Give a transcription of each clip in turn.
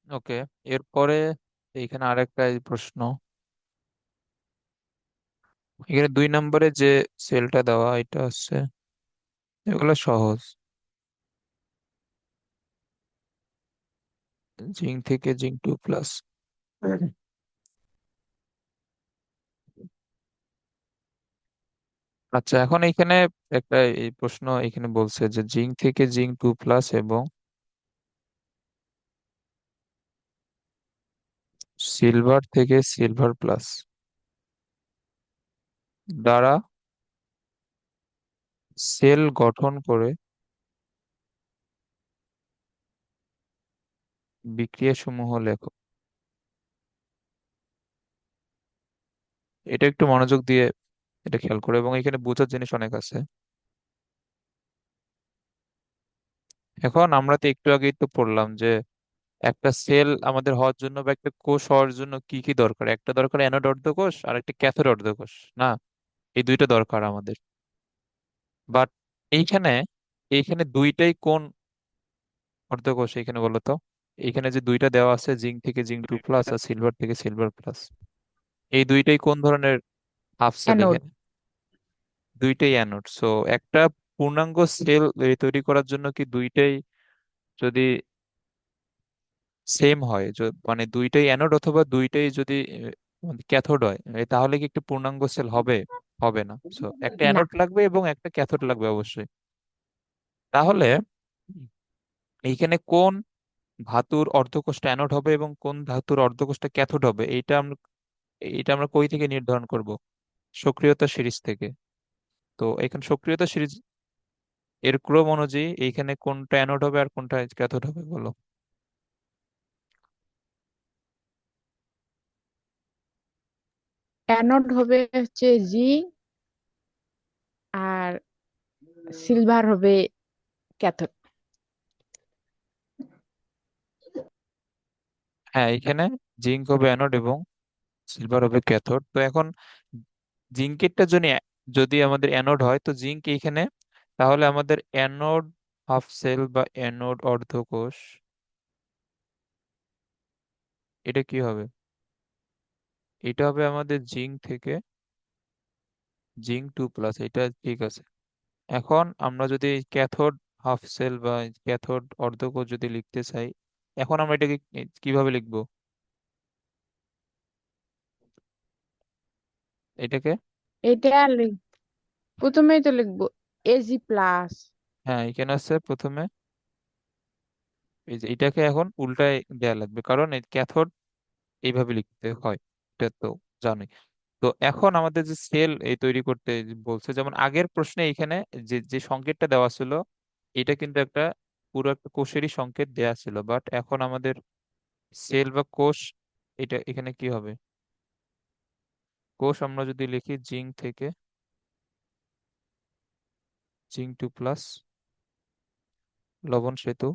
ওকে, এরপরে এইখানে আরেকটা এই প্রশ্ন। এখানে 2 নম্বরে যে সেলটা দেওয়া এটা হচ্ছে, এগুলো সহজ। জিঙ্ক থেকে জিঙ্ক 2+। আচ্ছা, এখন এইখানে একটা এই প্রশ্ন এখানে বলছে যে জিঙ্ক থেকে জিঙ্ক 2+ এবং সিলভার থেকে সিলভার+ দ্বারা সেল গঠন করে বিক্রিয়া সমূহ লেখো। এটা একটু মনোযোগ দিয়ে এটা খেয়াল করে, এবং এখানে বোঝার জিনিস অনেক আছে। এখন আমরা তো একটু আগেই তো পড়লাম যে একটা সেল আমাদের হওয়ার জন্য বা একটা কোষ হওয়ার জন্য কি কি দরকার। একটা দরকার অ্যানোড অর্ধকোষ আর একটা ক্যাথোড অর্ধকোষ, না? এই দুইটা দরকার আমাদের। বাট এইখানে এইখানে দুইটাই কোন অর্ধকোষ এইখানে বলো তো? এইখানে যে দুইটা দেওয়া আছে, জিঙ্ক থেকে জিঙ্ক 2+ আর সিলভার থেকে সিলভার+, এই দুইটাই কোন ধরনের হাফ সেল অ্যানোড। এখানে? দুইটাই অ্যানোড। সো একটা পূর্ণাঙ্গ সেল তৈরি করার জন্য কি দুইটাই যদি সেম হয়, মানে দুইটাই অ্যানোড অথবা দুইটাই যদি ক্যাথোড হয়, তাহলে কি একটা পূর্ণাঙ্গ সেল হবে? হবে না। সো একটা না, অ্যানোড লাগবে এবং একটা ক্যাথোড লাগবে অবশ্যই। তাহলে এইখানে কোন ধাতুর অর্ধকোষটা অ্যানোড হবে এবং কোন ধাতুর অর্ধকোষটা ক্যাথোড হবে, এটা আমরা কই থেকে নির্ধারণ করব? সক্রিয়তা সিরিজ থেকে। তো এখানে সক্রিয়তা সিরিজ এর ক্রম অনুযায়ী এইখানে কোনটা অ্যানোড হবে আর কোনটা ক্যাথোড হবে বলো। অ্যানোড হবে হচ্ছে জিঙ্ক, আর সিলভার হবে ক্যাথোড। হ্যাঁ, এখানে জিঙ্ক হবে অ্যানোড এবং সিলভার হবে ক্যাথোড। তো এখন জিঙ্কেরটা জন্য যদি আমাদের অ্যানোড হয় তো জিঙ্ক এইখানে, তাহলে আমাদের অ্যানোড হাফ সেল বা অ্যানোড অর্ধকোষ এটা কি হবে? এটা হবে আমাদের জিঙ্ক থেকে জিঙ্ক 2+, এটা ঠিক আছে। এখন আমরা যদি ক্যাথোড হাফ সেল বা ক্যাথোড অর্ধকোষ যদি লিখতে চাই, এখন আমরা এটাকে কিভাবে লিখবো এটাকে? এটা প্রথমেই তো লিখবো Ag+। হ্যাঁ, এখানে আছে প্রথমে এই যে এটাকে এখন উল্টায় দেয়া লাগবে, কারণ এই ক্যাথোড এইভাবে লিখতে হয়, এটা তো জানোই। তো এখন আমাদের যে সেল এই তৈরি করতে যে বলছে, যেমন আগের প্রশ্নে এখানে যে যে সংকেতটা দেওয়া ছিল এটা কিন্তু একটা পুরো একটা কোষেরই সংকেত দেয়া ছিল, বাট এখন আমাদের সেল বা কোষ, এটা এখানে কি হবে? কোষ আমরা যদি লিখি জিঙ্ক থেকে জিঙ্ক 2+, লবণ সেতু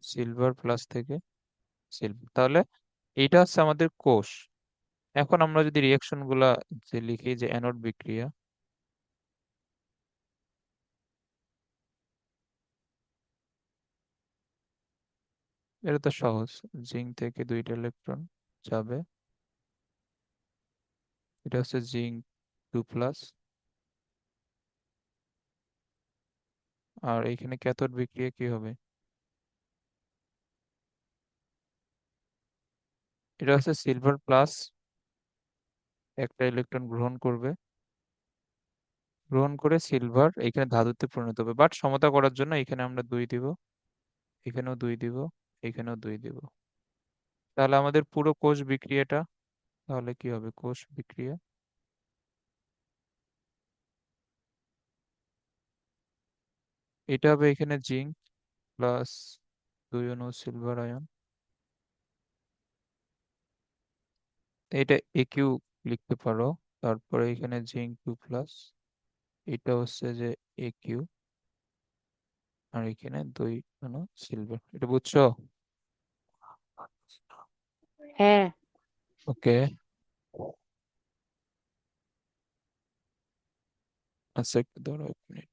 সিলভার+ থেকে সিলভার, তাহলে এইটা হচ্ছে আমাদের কোষ। এখন আমরা যদি রিয়াকশন গুলা যে লিখি যে অ্যানোড বিক্রিয়া, এটা তো সহজ। জিঙ্ক থেকে 2টা ইলেকট্রন যাবে, এটা হচ্ছে জিঙ্ক 2+। আর এইখানে ক্যাথোড বিক্রিয়া কি হবে? এটা হচ্ছে সিলভার+ একটা ইলেকট্রন গ্রহণ করবে, গ্রহণ করে সিলভার এখানে ধাতুতে পরিণত হবে, বাট সমতা করার জন্য এখানে আমরা 2 দিব, এখানেও 2 দিব, এখানেও 2 দিব। তাহলে আমাদের পুরো কোষ বিক্রিয়াটা তাহলে কি হবে? কোষ বিক্রিয়া এটা হবে এখানে জিঙ্ক+2 অণু সিলভার আয়ন, এটা একিউ লিখতে পারো। তারপরে এখানে জিঙ্ক 2+, এটা হচ্ছে যে একিউ, আর এখানে 2 অণু সিলভার। এটা বুঝছো? হ্যাঁ। ওকে। আচ্ছা, একটু ধরো 1 মিনিট।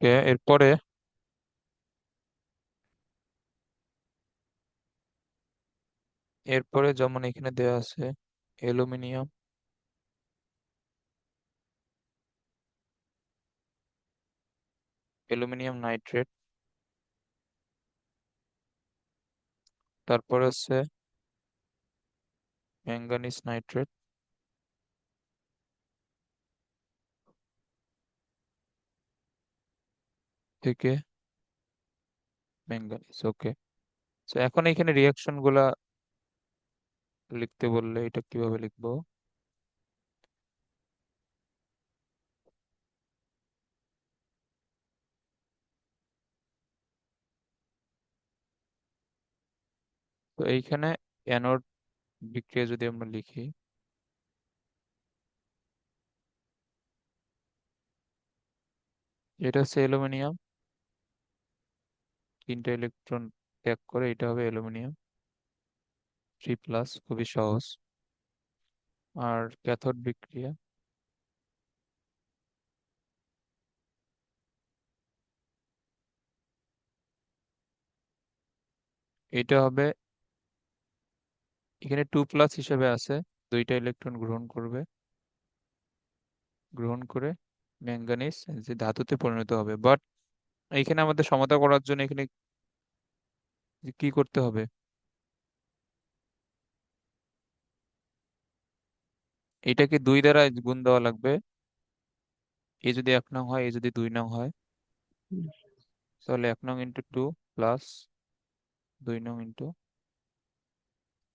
এরপরে এরপরে যেমন এখানে দেওয়া আছে অ্যালুমিনিয়াম, অ্যালুমিনিয়াম নাইট্রেট, তারপরে হচ্ছে ম্যাঙ্গানিজ নাইট্রেট থেকে ম্যাঙ্গানিজ। ওকে, তো এখন এখানে রিয়াকশন গুলা লিখতে বললে এটা কিভাবে লিখবো? তো এইখানে অ্যানোড বিক্রিয়া যদি আমরা লিখি, এটা হচ্ছে অ্যালুমিনিয়াম, তিনটা ইলেকট্রন ত্যাগ করে এটা হবে অ্যালুমিনিয়াম 3+, খুবই সহজ। আর ক্যাথোড বিক্রিয়া, এটা হবে, এখানে 2+ হিসেবে আছে, দুইটা ইলেকট্রন গ্রহণ করবে, গ্রহণ করে ম্যাঙ্গানিজ যে ধাতুতে পরিণত হবে। বাট এখানে আমাদের সমতা করার জন্য এখানে কি করতে হবে? এটাকে 2 দ্বারা গুণ দেওয়া লাগবে। এ যদি 1 নং হয়, এ যদি 2 নং হয়, তাহলে 1 নং ইন্টু 2 প্লাস 2 নং ইন্টু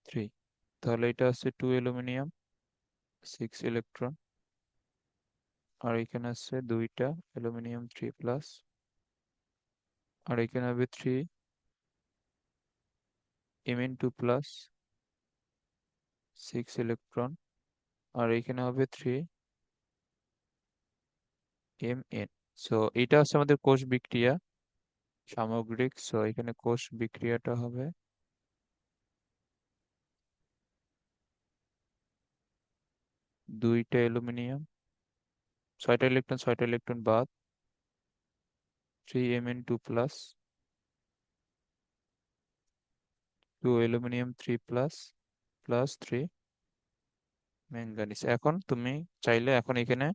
3। তাহলে এটা হচ্ছে 2 অ্যালুমিনিয়াম 6 ইলেকট্রন, আর এখানে আছে দুইটা অ্যালুমিনিয়াম 3+, আর এখানে হবে 3 Mn2+, 6 ইলেকট্রন, আর এখানে হবে 3 Mn। সো এটা হচ্ছে আমাদের কোষ বিক্রিয়া সামগ্রিক। সো এখানে কোষ বিক্রিয়াটা হবে দুইটা অ্যালুমিনিয়াম, 6টা ইলেকট্রন, 6টা ইলেকট্রন বাদ, 3 Mn2+, 2 অ্যালুমিনিয়াম 3+, প্লাস 3 ম্যাঙ্গানিজ। এখন তুমি চাইলে এখন এখানে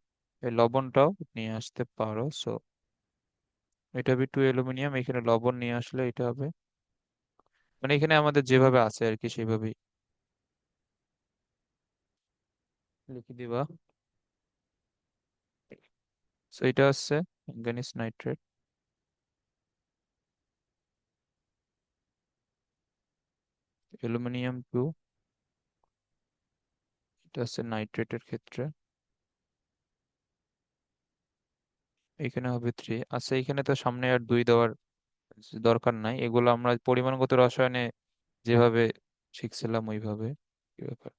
এই লবণটাও নিয়ে আসতে পারো। সো এটা হবে 2 অ্যালুমিনিয়াম, এখানে লবণ নিয়ে আসলে এটা হবে, মানে এখানে আমাদের যেভাবে আছে আর কি সেভাবেই লিখে দিবা। সো এটা হচ্ছে ম্যাঙ্গানিজ নাইট্রেট, অ্যালুমিনিয়াম 2, এটা হচ্ছে নাইট্রেটের ক্ষেত্রে, এখানে হবে 3। আচ্ছা, এখানে তো সামনে আর 2 দেওয়ার দরকার নাই, এগুলো আমরা পরিমাণগত রসায়নে যেভাবে শিখছিলাম ওইভাবে। কি ব্যাপার,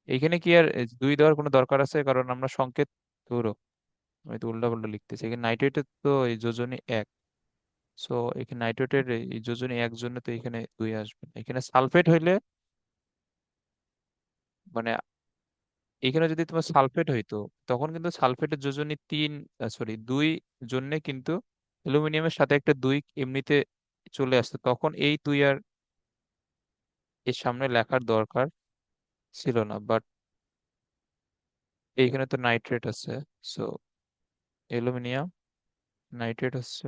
এইখানে কি আর 2 দেওয়ার কোনো দরকার আছে? কারণ আমরা সংকেত, ধরো আমি তো উল্টা পাল্টা লিখতেছি, এখানে নাইট্রেটের তো এই যোজনী 1। সো এখানে নাইট্রেটের এই যোজনী 1 জন্য তো এখানে 2 আসবে না। এখানে সালফেট হইলে, মানে এখানে যদি তোমার সালফেট হইতো, তখন কিন্তু সালফেটের যোজনী 3, সরি 2 জন্যে কিন্তু অ্যালুমিনিয়ামের সাথে একটা 2 এমনিতে চলে আসতো, তখন এই 2 আর এর সামনে লেখার দরকার ছিল না। বাট এইখানে তো নাইট্রেট আছে, সো অ্যালুমিনিয়াম নাইট্রেট হচ্ছে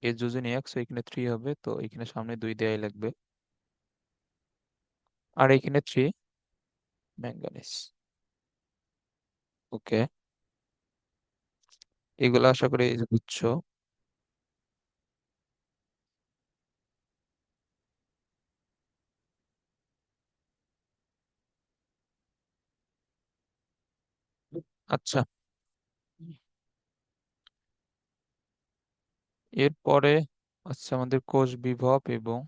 এর যোজনী 1, সো এখানে 3 হবে, তো এখানে সামনে 2 দেয়াই লাগবে, আর এখানে 3 ম্যাঙ্গানিজ। ওকে, এগুলো আশা করি বুঝছো। আচ্ছা, এরপরে আচ্ছা আমাদের কোষ বিভব এবং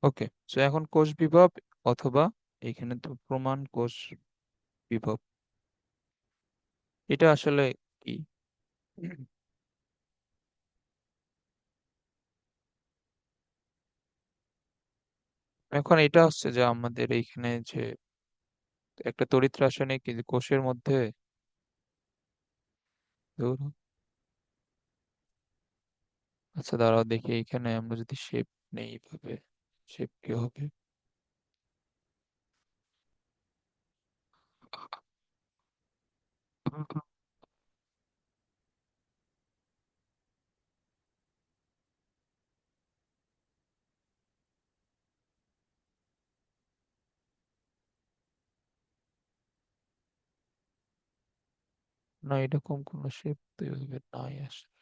ওকে, তো এখন কোষ বিভব অথবা এখানে তো প্রমাণ কোষ বিভব, এটা আসলে কি? এখন এটা হচ্ছে যে আমাদের এইখানে যে একটা তড়িৎ রাসায়নিক এই যে কোষের মধ্যে, ধরো, আচ্ছা দাঁড়াও দেখি এইখানে আমরা যদি শেপ নেই এইভাবে, শেপ কি হবে? না, এরকম কোনো শেপ তো এইভাবে নাই আসলে।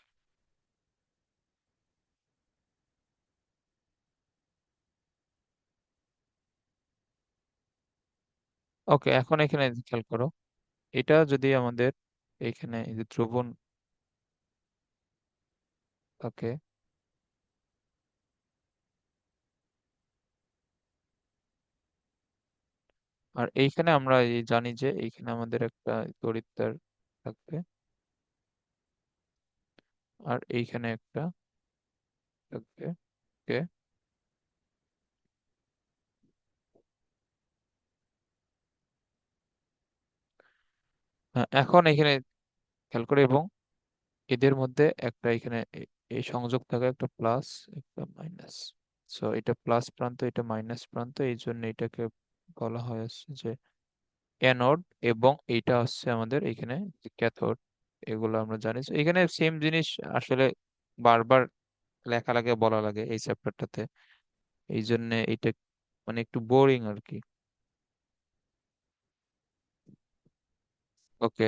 ওকে, এখন এখানে খেয়াল করো, এটা যদি আমাদের এখানে এই যে দ্রবণ থাকে, আর এইখানে আমরা এই জানি যে এইখানে আমাদের একটা তড়িৎদ্বার থাকবে, আর এইখানে একটা থাকবে। ওকে, হ্যাঁ, এখন এখানে খেয়াল করে, এবং এদের মধ্যে একটা এখানে এই সংযোগ থাকে, একটা প্লাস একটা মাইনাস। সো এটা প্লাস প্রান্ত, এটা মাইনাস প্রান্ত, এই জন্য এটাকে বলা হয় হচ্ছে যে অ্যানোড, এবং এইটা হচ্ছে আমাদের এখানে ক্যাথোড। এগুলো আমরা জানি। So, এখানে সেম জিনিস আসলে বারবার লেখা লাগে, বলা লাগে এই চ্যাপ্টারটাতে, এই জন্য এটা মানে একটু বোরিং আর কি। ওকে,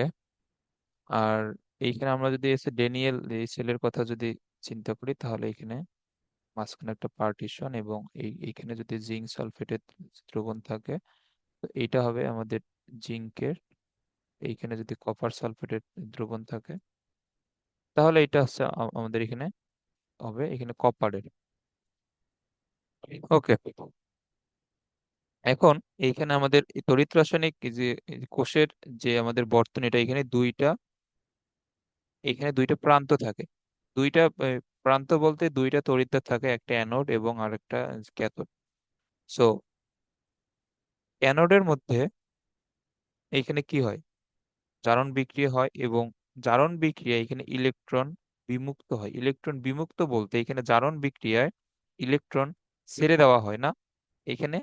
আর এইখানে আমরা যদি এসে ড্যানিয়েল এই সেলের কথা যদি চিন্তা করি, তাহলে এখানে মাঝখানে একটা পার্টিশন, এবং এইখানে যদি জিঙ্ক সালফেটের দ্রবণ থাকে, তো এইটা হবে আমাদের জিঙ্কের। এইখানে যদি কপার সালফেটের দ্রবণ থাকে, তাহলে এটা হচ্ছে আমাদের এখানে হবে এখানে কপারের। ওকে, এখন এইখানে আমাদের এই তড়িৎ রাসায়নিক এই যে কোষের যে আমাদের বর্তনী, এটা এখানে দুইটা প্রান্ত থাকে। দুইটা প্রান্ত বলতে দুইটা তড়িৎদ্বার থাকে, একটা অ্যানোড এবং আরেকটা ক্যাথোড। সো অ্যানোডের মধ্যে এইখানে কি হয়, জারণ বিক্রিয়া হয়, এবং জারণ বিক্রিয়া এখানে ইলেকট্রন বিমুক্ত হয়। ইলেকট্রন বিমুক্ত বলতে এখানে জারণ বিক্রিয়ায় ইলেকট্রন ছেড়ে দেওয়া হয় না। এখানে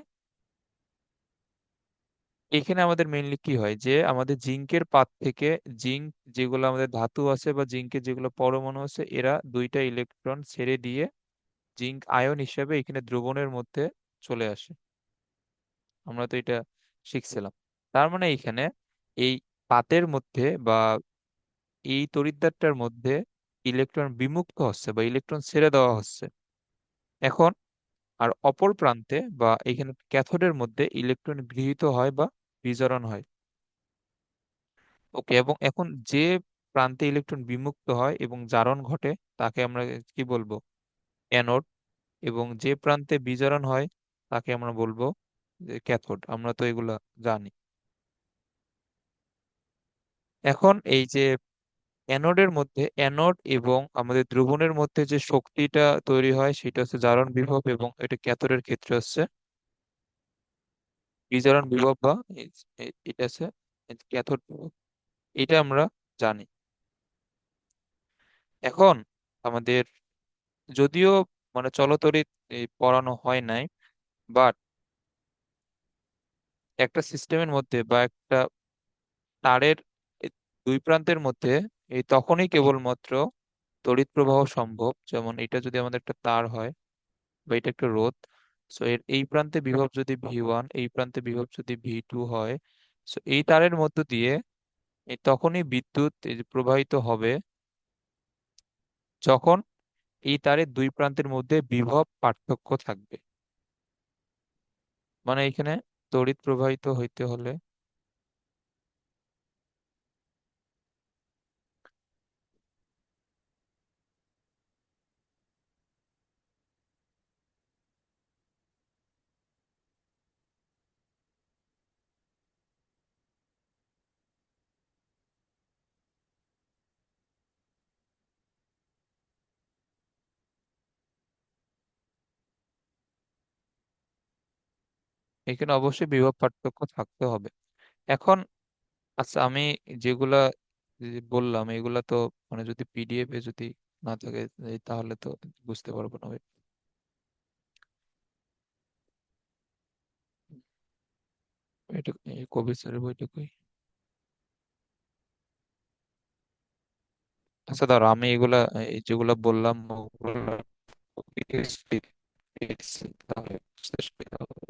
এখানে আমাদের মেইনলি কি হয় যে আমাদের জিঙ্কের পাত থেকে জিঙ্ক, যেগুলো আমাদের ধাতু আছে বা জিঙ্কের যেগুলো পরমাণু আছে, এরা দুইটা ইলেকট্রন ছেড়ে দিয়ে জিঙ্ক আয়ন হিসেবে এখানে দ্রবণের মধ্যে চলে আসে। আমরা তো এটা শিখছিলাম। তার মানে এখানে এই পাতের মধ্যে বা এই তড়িৎদ্বারটার মধ্যে ইলেকট্রন বিমুক্ত হচ্ছে বা ইলেকট্রন ছেড়ে দেওয়া হচ্ছে। এখন আর অপর প্রান্তে বা এখানে ক্যাথোডের মধ্যে ইলেকট্রন গৃহীত হয় বা বিজারণ হয়। ওকে, এবং এখন যে প্রান্তে ইলেকট্রন বিমুক্ত হয় এবং জারণ ঘটে, তাকে আমরা কি বলবো? অ্যানোড। এবং যে প্রান্তে বিজারণ হয়, তাকে আমরা বলবো যে ক্যাথোড। আমরা তো এগুলা জানি। এখন এই যে অ্যানোডের মধ্যে, অ্যানোড এবং আমাদের দ্রবণের মধ্যে যে শক্তিটা তৈরি হয় সেটা হচ্ছে জারণ বিভব, এবং এটা ক্যাথোডের ক্ষেত্রে হচ্ছে বিজারণ বিভব, বা এটা হচ্ছে ক্যাথোড বিভব। এটা আমরা জানি। এখন আমাদের যদিও মানে চলতরিৎ এই পড়ানো হয় নাই, বাট একটা সিস্টেমের মধ্যে বা একটা তারের এ দুই প্রান্তের মধ্যে এই তখনই কেবলমাত্র তড়িৎ প্রবাহ সম্ভব, যেমন এটা যদি আমাদের একটা তার হয় বা এটা একটা রোধ। সো এর এই প্রান্তে বিভব যদি ভি 1, এই প্রান্তে বিভব যদি ভি 2 হয়, সো এই তারের মধ্য দিয়ে এই তখনই বিদ্যুৎ এই যে প্রবাহিত হবে, যখন এই তারের দুই প্রান্তের মধ্যে বিভব পার্থক্য থাকবে। মানে এখানে তড়িৎ প্রবাহিত হইতে হলে, এখানে অবশ্যই বিভব পার্থক্য থাকতে হবে। এখন আচ্ছা, আমি যেগুলা যে বললাম এগুলা তো মানে যদি পিডিএফ এ যদি না থাকে তাহলে তো বুঝতে পারবো না ভাই। এটা এই কবির স্যারের বইটা কই? আচ্ছা ধরো আমি এগুলা এই যেগুলা বললাম ওগুলা copy paste তাহলে বুঝতে সুবিধা হবে।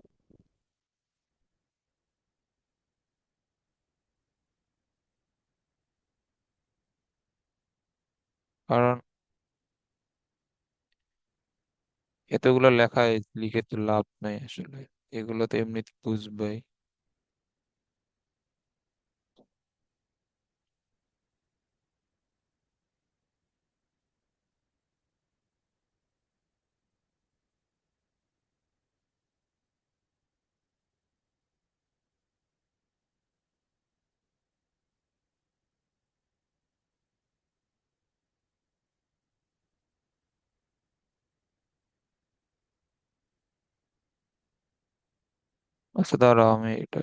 কারণ এতগুলো লেখা লিখে তো লাভ নাই আসলে, এগুলো তো এমনিতে বুঝবেই। আচ্ছা দাঁড়াও আমি এটা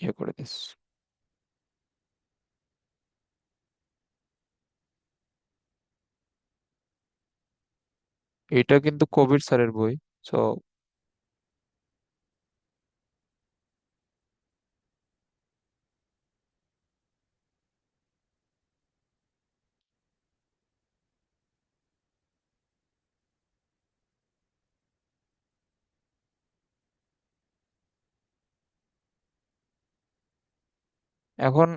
ইয়ে করে দিচ্ছি। এটা কিন্তু কবির স্যারের বই। তো এখন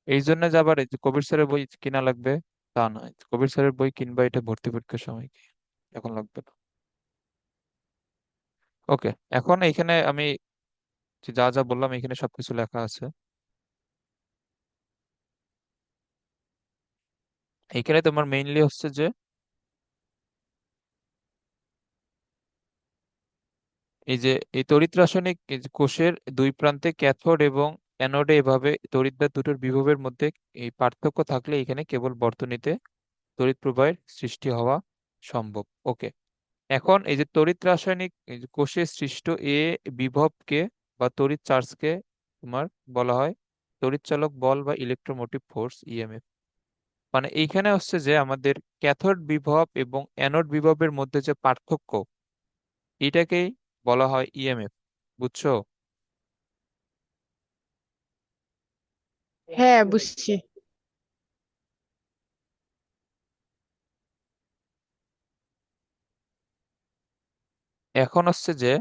এই জন্য যে আবার এই যে কবির স্যারের বই কিনা লাগবে তা নয়, কবির স্যারের বই কিনবা এটা ভর্তি পরীক্ষার সময় কি, এখন লাগবে না। ওকে, এখন এইখানে আমি যে যা যা বললাম এখানে সবকিছু লেখা আছে। এখানে তোমার মেইনলি হচ্ছে যে এই যে এই তড়িৎ রাসায়নিক এই যে কোষের দুই প্রান্তে ক্যাথোড এবং অ্যানোডে এভাবে তড়িৎদ্বার দুটোর বিভবের মধ্যে এই পার্থক্য থাকলে এখানে কেবল বর্তনীতে তড়িৎ প্রবাহের সৃষ্টি হওয়া সম্ভব। ওকে, এখন এই যে তড়িৎ রাসায়নিক এই যে কোষে সৃষ্ট এ বিভবকে বা তড়িৎ চার্জকে তোমার বলা হয় তড়িৎচালক বল বা ইলেকট্রোমোটিভ ফোর্স ইএমএফ। মানে এইখানে হচ্ছে যে আমাদের ক্যাথোড বিভব এবং অ্যানোড বিভবের মধ্যে যে পার্থক্য এটাকেই বলা হয় ইএমএফ। বুঝছো? হ্যাঁ, বুঝছি। এখন হচ্ছে যে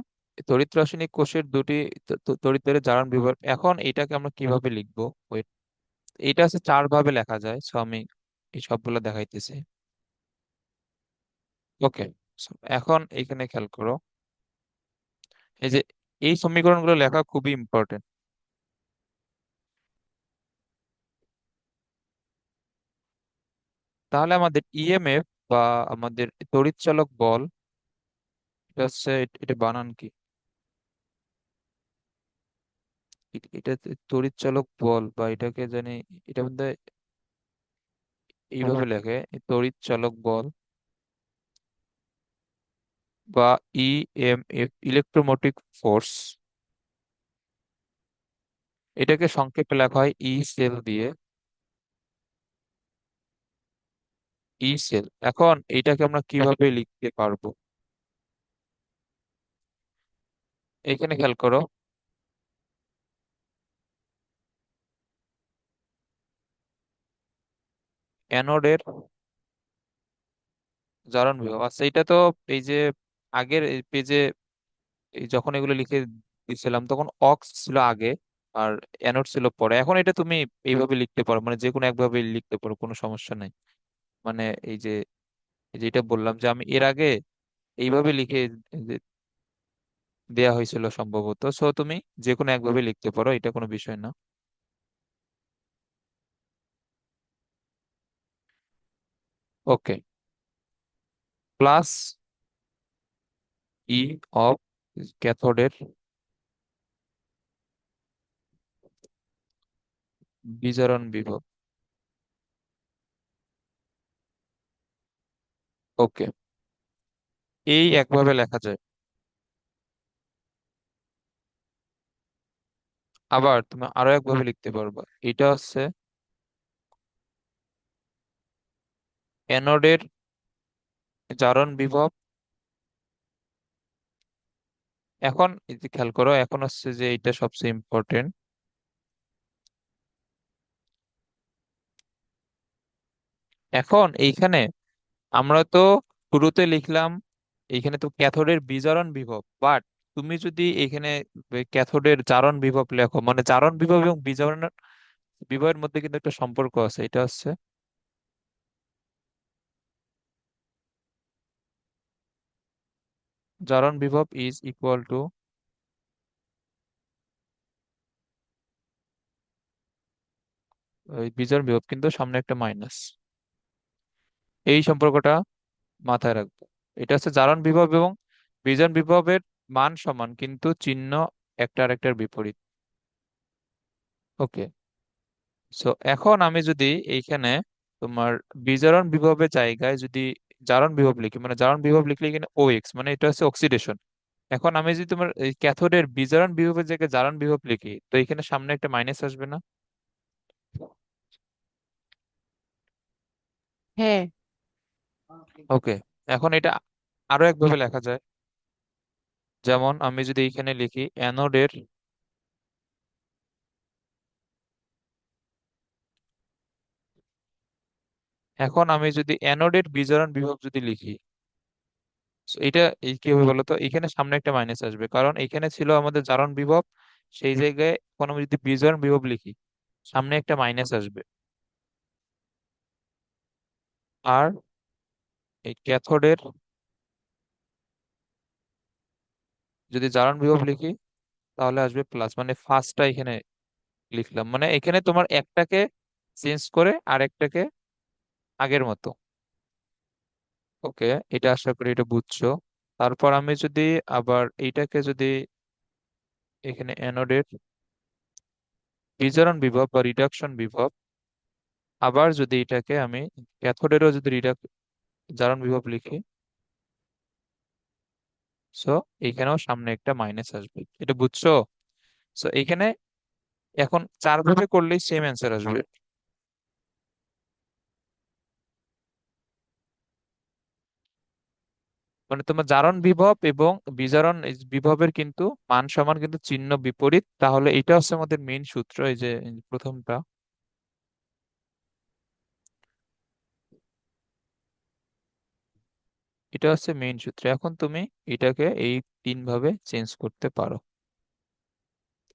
তড়িৎ রাসায়নিক কোষের দুটি তড়িতের জারণ বিভব, এখন এটাকে আমরা কিভাবে লিখবো? ওয়েট, এটা হচ্ছে চার ভাবে লেখা যায়, সো আমি এই সবগুলো দেখাইতেছি। ওকে, এখন এইখানে খেয়াল করো এই যে এই সমীকরণগুলো লেখা খুবই ইম্পর্টেন্ট। তাহলে আমাদের ইএমএফ বা আমাদের তড়িৎচালক বল, এটা হচ্ছে এটা বানান কি? এটা তড়িৎচালক বল বা এটাকে জানি, এটা মধ্যে এইভাবে লেখে তড়িৎচালক বল বা ইএমএফ ইলেকট্রোমোটিভ ফোর্স, এটাকে সংক্ষেপে লেখা হয় ই সেল দিয়ে। ই সেল, এখন এটাকে আমরা কিভাবে লিখতে পারবো? এখানে খেয়াল করো অ্যানোডের জারণ বিভব। আচ্ছা এটা তো এই যে আগের পেজে এই যখন এগুলো লিখে দিছিলাম তখন অক্স ছিল আগে আর অ্যানোড ছিল পরে, এখন এটা তুমি এইভাবে লিখতে পারো, মানে যে কোনো একভাবে লিখতে পারো, কোনো সমস্যা নেই। মানে এই যে যেটা বললাম যে আমি এর আগে এইভাবে লিখে যে দেয়া হয়েছিল সম্ভবত, সো তুমি যে কোনো একভাবে লিখতে পারো, এটা কোনো বিষয় না। ওকে, প্লাস ই অফ ক্যাথোডের বিজারণ বিভব। ওকে, এই একভাবে লেখা যায়। আবার তুমি আরো একভাবে লিখতে পারবা, এটা হচ্ছে অ্যানোডের জারণ বিভব। এখন এই যে খেয়াল করো, এখন হচ্ছে যে এটা সবচেয়ে ইম্পর্টেন্ট। এখন এইখানে আমরা তো শুরুতে লিখলাম, এইখানে তো ক্যাথোডের বিজারণ বিভব, বাট তুমি যদি এখানে ক্যাথোডের জারণ বিভব লেখো, মানে জারণ বিভব এবং বিজারণ বিভবের মধ্যে কিন্তু একটা সম্পর্ক আছে, এটা হচ্ছে জারণ বিভব ইজ ইকুয়াল টু বিজারণ বিভব, কিন্তু সামনে একটা মাইনাস। এই সম্পর্কটা মাথায় রাখবো। এটা হচ্ছে জারণ বিভব এবং বিজারণ বিভবের মান সমান, কিন্তু চিহ্ন একটা আরেকটার বিপরীত। ওকে। সো এখন আমি যদি এইখানে তোমার বিজারণ বিভবের জায়গায় যদি জারণ বিভব লিখি, মানে জারণ বিভব লিখলে এখানে ও এক্স, মানে এটা হচ্ছে অক্সিডেশন। এখন আমি যদি তোমার এই ক্যাথোডের বিজারণ বিভবের জায়গায় জারণ বিভব লিখি, তো এখানে সামনে একটা মাইনাস আসবে না? হ্যাঁ, ওকে। এখন এটা আরো একভাবে লেখা যায়, যেমন আমি যদি এখানে লিখি অ্যানোডের, এখন আমি যদি অ্যানোডের বিজারণ বিভব যদি লিখি, so এটা এই কি হবে বলতো, এখানে সামনে একটা মাইনাস আসবে, কারণ এখানে ছিল আমাদের জারণ বিভব, সেই জায়গায় এখন আমি যদি বিজারণ বিভব লিখি, সামনে একটা মাইনাস আসবে। আর এই ক্যাথোডের যদি জারণ বিভব লিখি, তাহলে আসবে প্লাস, মানে ফার্স্টটা এখানে লিখলাম, মানে এখানে তোমার একটাকে চেঞ্জ করে আরেকটাকে আগের মতো। ওকে, এটা আশা করি এটা বুঝছো। তারপর আমি যদি আবার এইটাকে যদি এখানে অ্যানোডের বিজারণ বিভব বা রিডাকশন বিভব, আবার যদি এটাকে আমি ক্যাথোডেরও যদি জারণ বিভব লিখি, সো এইখানেও সামনে একটা মাইনাস আসবে, এটা বুঝছো? সো এইখানে এখন চার ভাবে করলেই সেম অ্যান্সার আসবে। মানে তোমার জারণ বিভব এবং বিজারণ বিভবের কিন্তু মান সমান, কিন্তু চিহ্ন বিপরীত। তাহলে এটা হচ্ছে আমাদের মেইন সূত্র, এই যে প্রথমটা, এটা হচ্ছে মেইন সূত্র। এখন তুমি এটাকে এই তিন ভাবে চেঞ্জ করতে পারো,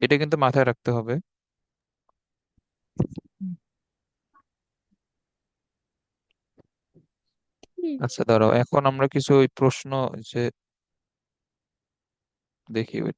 এটা কিন্তু মাথায় রাখতে হবে। আচ্ছা দাঁড়াও, এখন আমরা কিছু ওই প্রশ্ন যে দেখি wait।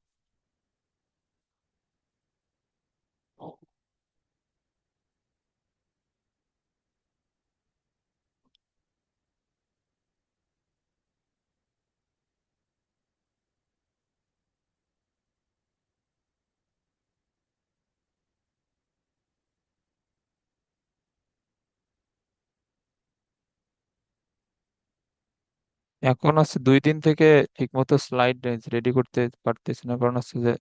এখন হচ্ছে 2 দিন থেকে ঠিকমতো স্লাইড রেডি করতে পারতেছি না, কারণ হচ্ছে যে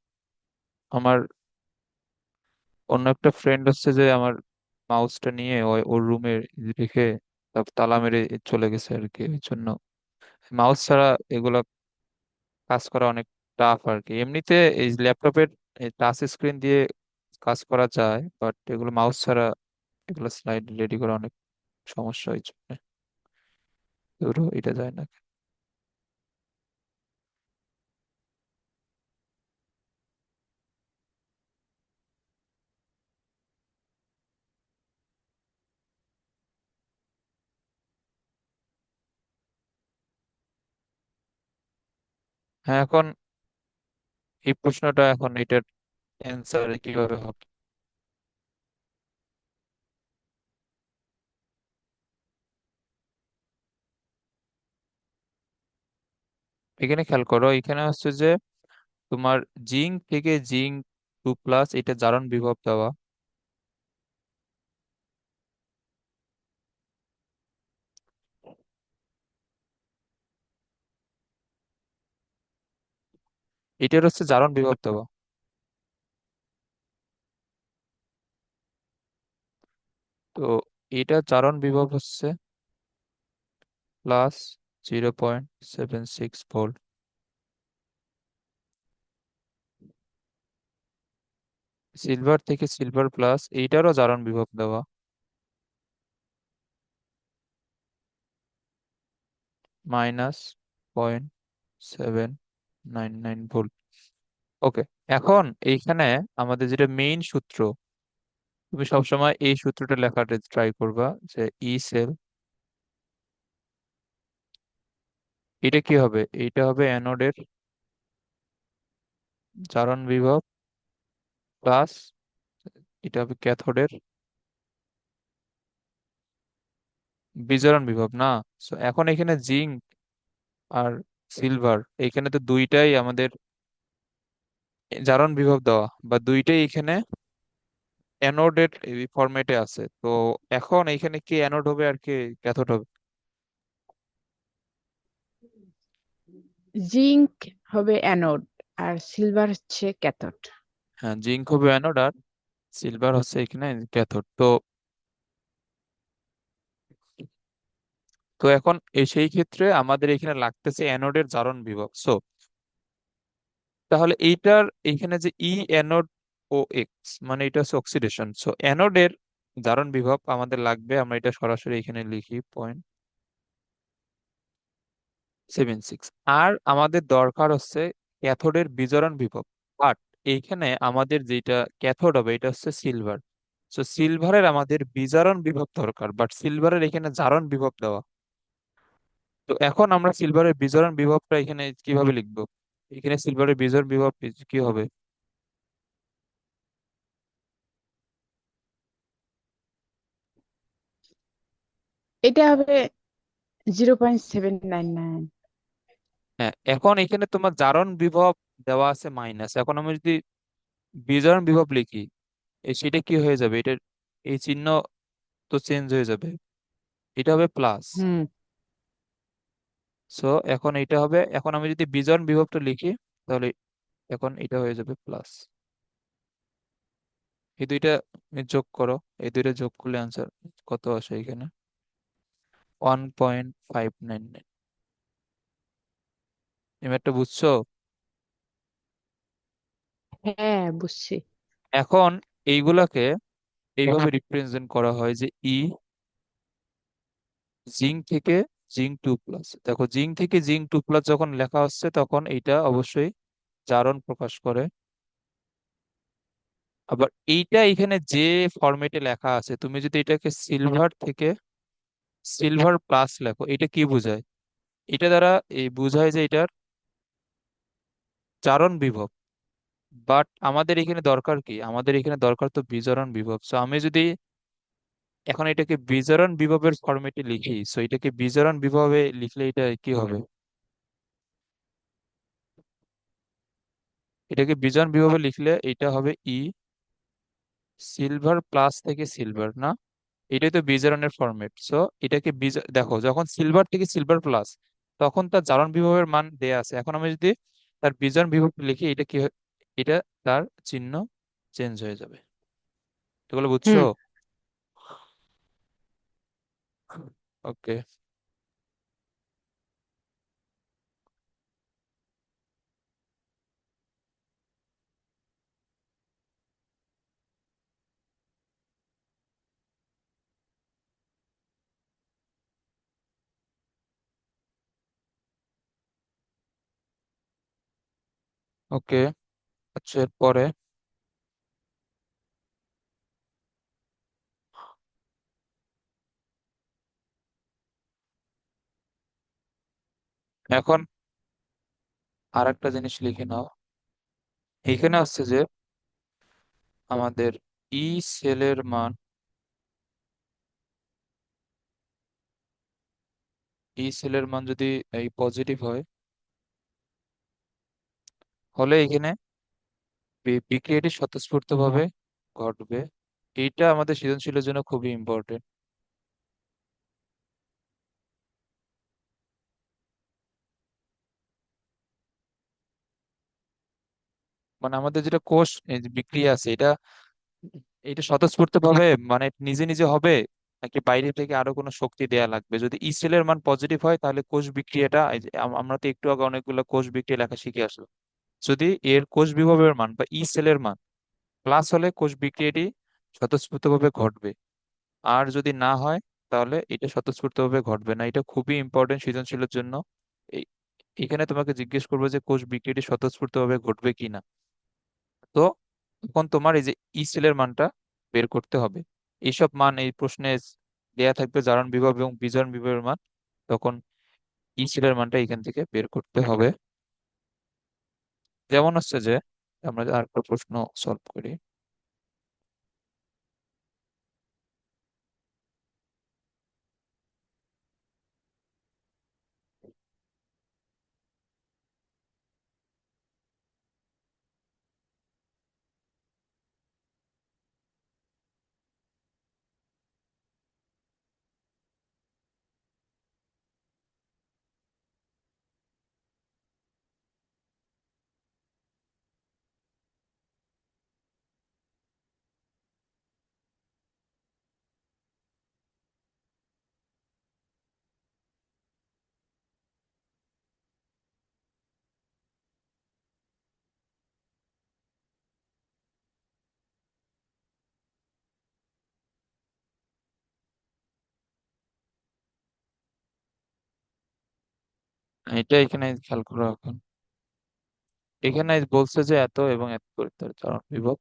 আমার অন্য একটা ফ্রেন্ড হচ্ছে যে আমার মাউসটা নিয়ে ওর রুমে রেখে তারপর তালা মেরে চলে গেছে আর কি। এই জন্য মাউস ছাড়া এগুলা কাজ করা অনেক টাফ আর কি। এমনিতে এই ল্যাপটপের টাচ স্ক্রিন দিয়ে কাজ করা যায়, বাট এগুলো মাউস ছাড়া এগুলো স্লাইড রেডি করা অনেক সমস্যা হয়েছে, ধরো এটা যায় না। হ্যাঁ, এখন এই প্রশ্নটা, এখন এটার অ্যান্সার কিভাবে হবে? এখানে খেয়াল করো, এখানে হচ্ছে যে তোমার জিঙ্ক থেকে জিঙ্ক 2+, এটা জারণ বিভব দেওয়া। এটার হচ্ছে জারণ বিভব দেওয়া। তো এটা জারণ বিভব হচ্ছে +0.76 ভোল্ট। সিলভার থেকে সিলভার প্লাস, এইটারও জারণ বিভব দেওয়া -0.799 ভোল্ট। ওকে, এখন এইখানে আমাদের যেটা মেইন সূত্র, তুমি সবসময় এই সূত্রটা লেখাটা ট্রাই করবা, যে ই সেল, এটা কি হবে? এটা হবে অ্যানোডের জারণ বিভব প্লাস, এটা হবে ক্যাথোডের বিজারণ বিভব, না? So, এখন এখানে জিঙ্ক আর সিলভার, এখানে তো দুইটাই আমাদের জারণ বিভব দেওয়া, বা দুইটাই এখানে অ্যানোডের ফরম্যাটে আছে। তো এখন এখানে কি অ্যানোড হবে আর কি ক্যাথোড হবে? জিঙ্ক হবে অ্যানোড আর সিলভার হচ্ছে ক্যাথোড। হ্যাঁ, জিঙ্ক হবে অ্যানোড আর সিলভার হচ্ছে এখানে ক্যাথোড। তো তো এখন সেই ক্ষেত্রে আমাদের এখানে লাগতেছে অ্যানোডের জারণ বিভব। সো তাহলে এইটার এখানে যে ই অ্যানোড ও এক্স, মানে এটা হচ্ছে অক্সিডেশন। সো অ্যানোডের জারণ বিভব আমাদের লাগবে, আমরা এটা সরাসরি এখানে লিখি 0.76। আর আমাদের দরকার হচ্ছে ক্যাথোডের বিজারণ বিভব। বাট এইখানে আমাদের যেটা ক্যাথোড হবে এটা হচ্ছে সিলভার। সো সিলভারের আমাদের বিজারণ বিভব দরকার, বাট সিলভারের এখানে জারণ বিভব দেওয়া। তো এখন আমরা সিলভারের বিজারণ বিভবটা এখানে কিভাবে লিখবো? এখানে সিলভারের বিজারণ বিভব কি হবে? এটা হবে 0.799। হ্যাঁ, এখন এখানে তোমার জারণ বিভব দেওয়া আছে মাইনাস, এখন আমি যদি বিজারণ বিভব লিখি, সেটা কি হয়ে যাবে? এটার এই চিহ্ন তো চেঞ্জ হয়ে যাবে, এটা হবে প্লাস। হুম। সো এখন এটা হবে, এখন আমি যদি বিজারণ বিভবটা লিখি, তাহলে এখন এটা হয়ে যাবে প্লাস। এই দুইটা যোগ করো, এই দুইটা যোগ করলে আনসার কত আসে এখানে? 1.599। এবার একটা বুঝছো? হ্যাঁ, বুঝছি। এখন এইগুলাকে এইভাবে রিপ্রেজেন্ট করা হয় যে ই জিঙ্ক থেকে জিঙ্ক 2+। দেখো, জিঙ্ক থেকে জিঙ্ক 2+ যখন লেখা হচ্ছে তখন এইটা অবশ্যই জারণ প্রকাশ করে। আবার এইটা এখানে যে ফরম্যাটে লেখা আছে, তুমি যদি এটাকে সিলভার থেকে সিলভার প্লাস লেখো, এটা কি বোঝায়? এটা দ্বারা এই বোঝায় যে এটার জারণ বিভব। বাট আমাদের এখানে দরকার কি? আমাদের এখানে দরকার তো বিজারণ বিভব। সো আমি যদি এখন এটাকে বিজারণ বিভবের ফরম্যাটে লিখি, সো এটাকে বিজারণ বিভবে লিখলে এটা কি হবে? এটাকে বিজারণ বিভবে লিখলে এটা হবে ই সিলভার প্লাস থেকে সিলভার, না? এটাই তো বিজারণের ফরম্যাট। সো এটাকে দেখো, যখন সিলভার থেকে সিলভার প্লাস, তখন তার জারণ বিভবের মান দেয়া আছে। এখন আমি যদি তার বিজারণ বিভব লিখি, এটা কি এটা তার চিহ্ন চেঞ্জ হয়ে যাবে। এগুলো বুঝছো? হুম। ওকে। ওকে, আচ্ছা, এরপরে এখন আর একটা জিনিস লিখে নাও। এখানে আসছে যে আমাদের ই সেলের মান, ই সেলের মান যদি এই পজিটিভ হয়, হলে এখানে বিক্রিয়াটি স্বতঃস্ফূর্তভাবে ঘটবে। এইটা আমাদের সৃজনশীলের জন্য খুবই ইম্পর্টেন্ট। মানে আমাদের যেটা কোষ এই যে বিক্রিয়া আছে, এটা এটা স্বতঃস্ফূর্ত ভাবে মানে নিজে নিজে হবে, নাকি বাইরে থেকে আরো কোনো শক্তি দেয়া লাগবে? যদি ই সেলের মান পজিটিভ হয় তাহলে কোষ বিক্রিয়াটা, এই যে আমরা তো একটু আগে অনেকগুলো কোষ বিক্রিয়া লেখা শিখে আসলো, যদি এর কোষ বিভবের মান বা ই সেলের মান প্লাস হলে কোষ বিক্রিয়াটি স্বতঃস্ফূর্তভাবে ঘটবে। আর যদি না হয় তাহলে এটা স্বতঃস্ফূর্তভাবে ঘটবে না। এটা খুবই ইম্পর্টেন্ট সৃজনশীলের জন্য। এই- এখানে তোমাকে জিজ্ঞেস করবো যে কোষ বিক্রিয়াটি স্বতঃস্ফূর্তভাবে ঘটবে কিনা। তো এখন তোমার এই যে ই সেলের মানটা বের করতে হবে। এইসব মান এই প্রশ্নে দেয়া থাকবে, জারণ বিভব এবং বিজারণ বিভবের মান। তখন ই সেলের মানটা এখান থেকে বের করতে হবে। যেমন হচ্ছে যে, আমরা আরেকটা প্রশ্ন সলভ করি। এটা এখানে খেয়াল করো এখন। এখানে বলছে যে এত এবং এত তড়িৎদ্বার জারণ বিভব,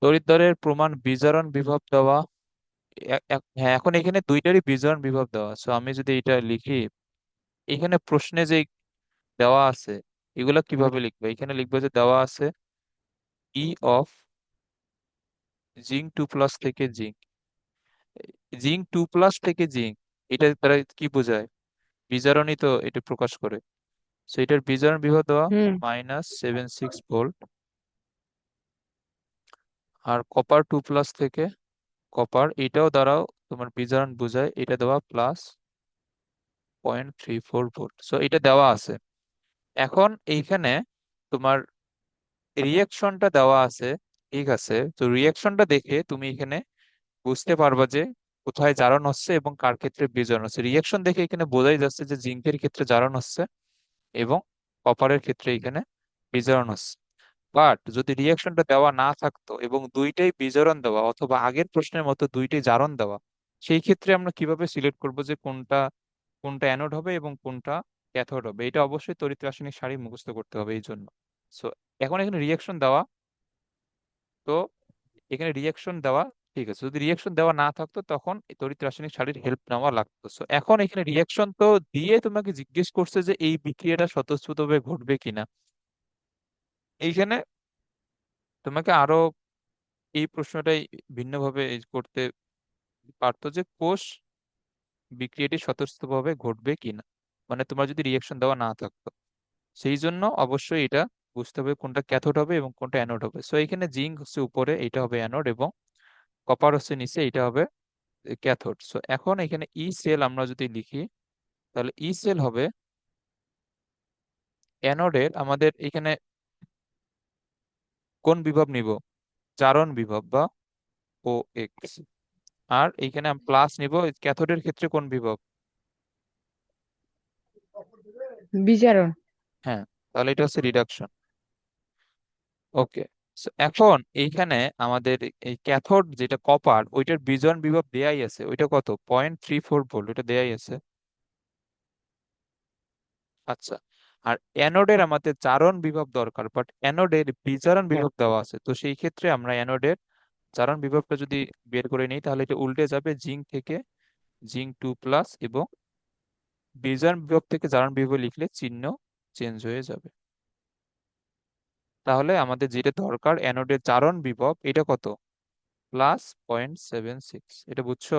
তড়িৎদ্বারের প্রমাণ বিজারণ বিভব দেওয়া। হ্যাঁ, এখন এখানে দুইটারই বিজারণ বিভব দেওয়া, সো আমি যদি এটা লিখি, এখানে প্রশ্নে যে দেওয়া আছে এগুলা কিভাবে লিখবে? এখানে লিখবে যে দেওয়া আছে ই অফ জিঙ্ক 2+ থেকে জিঙ্ক, জিঙ্ক 2+ থেকে জিঙ্ক, এটা দ্বারা কি বোঝায়? বিজারণই তো এটা প্রকাশ করে। সো এটার বিজারণ বিভব দেওয়া হুম। -76 ভোল্ট। আর কপার 2+ থেকে কপার, এটাও দ্বারাও তোমার বিজারণ বোঝায়, এটা দেওয়া +0.34 ভোল্ট। সো এটা দেওয়া আছে। এখন এইখানে তোমার রিয়াকশনটা দেওয়া আছে, ঠিক আছে? তো রিয়াকশনটা দেখে তুমি এখানে বুঝতে পারবা যে কোথায় জারণ হচ্ছে এবং কার ক্ষেত্রে বিজারণ হচ্ছে। রিয়াকশন দেখে এখানে বোঝাই যাচ্ছে যে জিঙ্কের ক্ষেত্রে জারণ হচ্ছে এবং কপারের ক্ষেত্রে এখানে বিজারণ হচ্ছে। বাট যদি রিয়াকশনটা দেওয়া না থাকতো এবং দুইটাই বিজারণ দেওয়া অথবা আগের প্রশ্নের মতো দুইটাই জারণ দেওয়া, সেই ক্ষেত্রে আমরা কিভাবে সিলেক্ট করব যে কোনটা কোনটা অ্যানোড হবে এবং কোনটা ক্যাথোড হবে? এটা অবশ্যই তড়িৎ রাসায়নিক সারি মুখস্থ করতে হবে এই জন্য। সো এখন এখানে রিয়াকশন দেওয়া, তো এখানে রিয়াকশন দেওয়া, ঠিক আছে। যদি রিয়াকশন দেওয়া না থাকতো তখন এই তড়িৎ রাসায়নিক সারির হেল্প নেওয়া লাগতো। So, এখন এখানে রিয়াকশন তো দিয়ে তোমাকে জিজ্ঞেস করছে যে এই বিক্রিয়াটা স্বতঃস্ফূর্তভাবে ঘটবে কিনা। এইখানে তোমাকে আরো এই প্রশ্নটাই ভিন্নভাবে করতে পারতো যে কোষ বিক্রিয়াটি স্বতঃস্ফূর্তভাবে ঘটবে কিনা, মানে তোমার যদি রিয়াকশন দেওয়া না থাকতো। সেই জন্য অবশ্যই এটা বুঝতে হবে কোনটা ক্যাথোড হবে এবং কোনটা অ্যানোড হবে। সো এখানে জিঙ্ক হচ্ছে উপরে, এটা হবে অ্যানোড, এবং কপার হচ্ছে নিচে, এটা হবে ক্যাথোড। সো এখন এখানে ই সেল আমরা যদি লিখি, তাহলে ই সেল হবে অ্যানোডের, আমাদের এখানে কোন বিভব নিব? জারণ বিভব বা ও এক্স। আর এখানে প্লাস নিব ক্যাথোডের ক্ষেত্রে কোন বিভব? বিজারণ। হ্যাঁ, তাহলে এটা হচ্ছে রিডাকশন। ওকে। এখন এইখানে আমাদের এই ক্যাথোড যেটা কপার, ওইটার বিজারণ বিভব দেয়াই আছে, ওইটা কত? 0.34 ভোল্ট, এটা দেয়াই আছে। আচ্ছা। আর অ্যানোডের আমাদের জারণ বিভব দরকার, বাট অ্যানোডের বিজারণ বিভব দেওয়া আছে। তো সেই ক্ষেত্রে আমরা অ্যানোডের জারণ বিভবটা যদি বের করে নিই তাহলে এটা উল্টে যাবে, জিঙ্ক থেকে জিঙ্ক 2+ এবং বিজারণ বিভব থেকে জারণ বিভব লিখলে চিহ্ন চেঞ্জ হয়ে যাবে। তাহলে আমাদের যেটা দরকার অ্যানোডের জারণ বিভব, এটা কত? +0.76। এটা বুঝছো?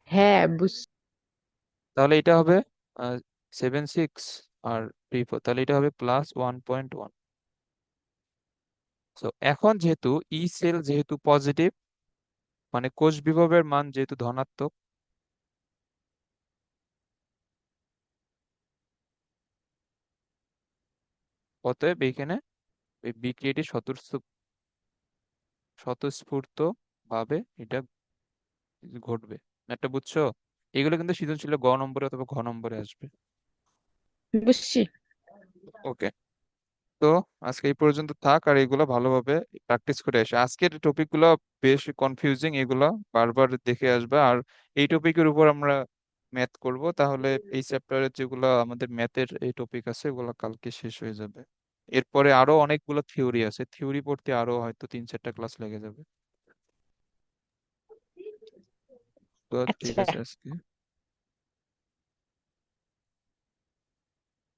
হ্যাঁ, তাহলে এটা হবে 76 আর 34, তাহলে এটা হবে +1.1। তো এখন যেহেতু ই সেল যেহেতু পজিটিভ, মানে কোষ বিভবের মান যেহেতু ধনাত্মক, অতএব এখানে এই বিক্রিয়াটি স্বতঃস্ফূর্ত স্বতঃস্ফূর্ত ভাবে এটা ঘটবে। একটা বুঝছো? এগুলো কিন্তু সৃজনশীল গ নম্বরে অথবা ঘ নম্বরে আসবে। বুঝছি। ওকে। তো আজকে এই পর্যন্ত থাক, আর এগুলো ভালোভাবে প্র্যাকটিস করে আসে। আজকের টপিকগুলো বেশ কনফিউজিং, এগুলো বারবার দেখে আসবে। আর এই টপিকের উপর আমরা ম্যাথ করব, তাহলে এই চ্যাপ্টারের যেগুলো আমাদের ম্যাথের এই টপিক আছে ওগুলো কালকে শেষ হয়ে যাবে। এরপরে আরো অনেকগুলো থিওরি আছে, থিওরি পড়তে আরো হয়তো 3-4টা ক্লাস লেগে যাবে। তো ঠিক আচ্ছা। আছে আজকে।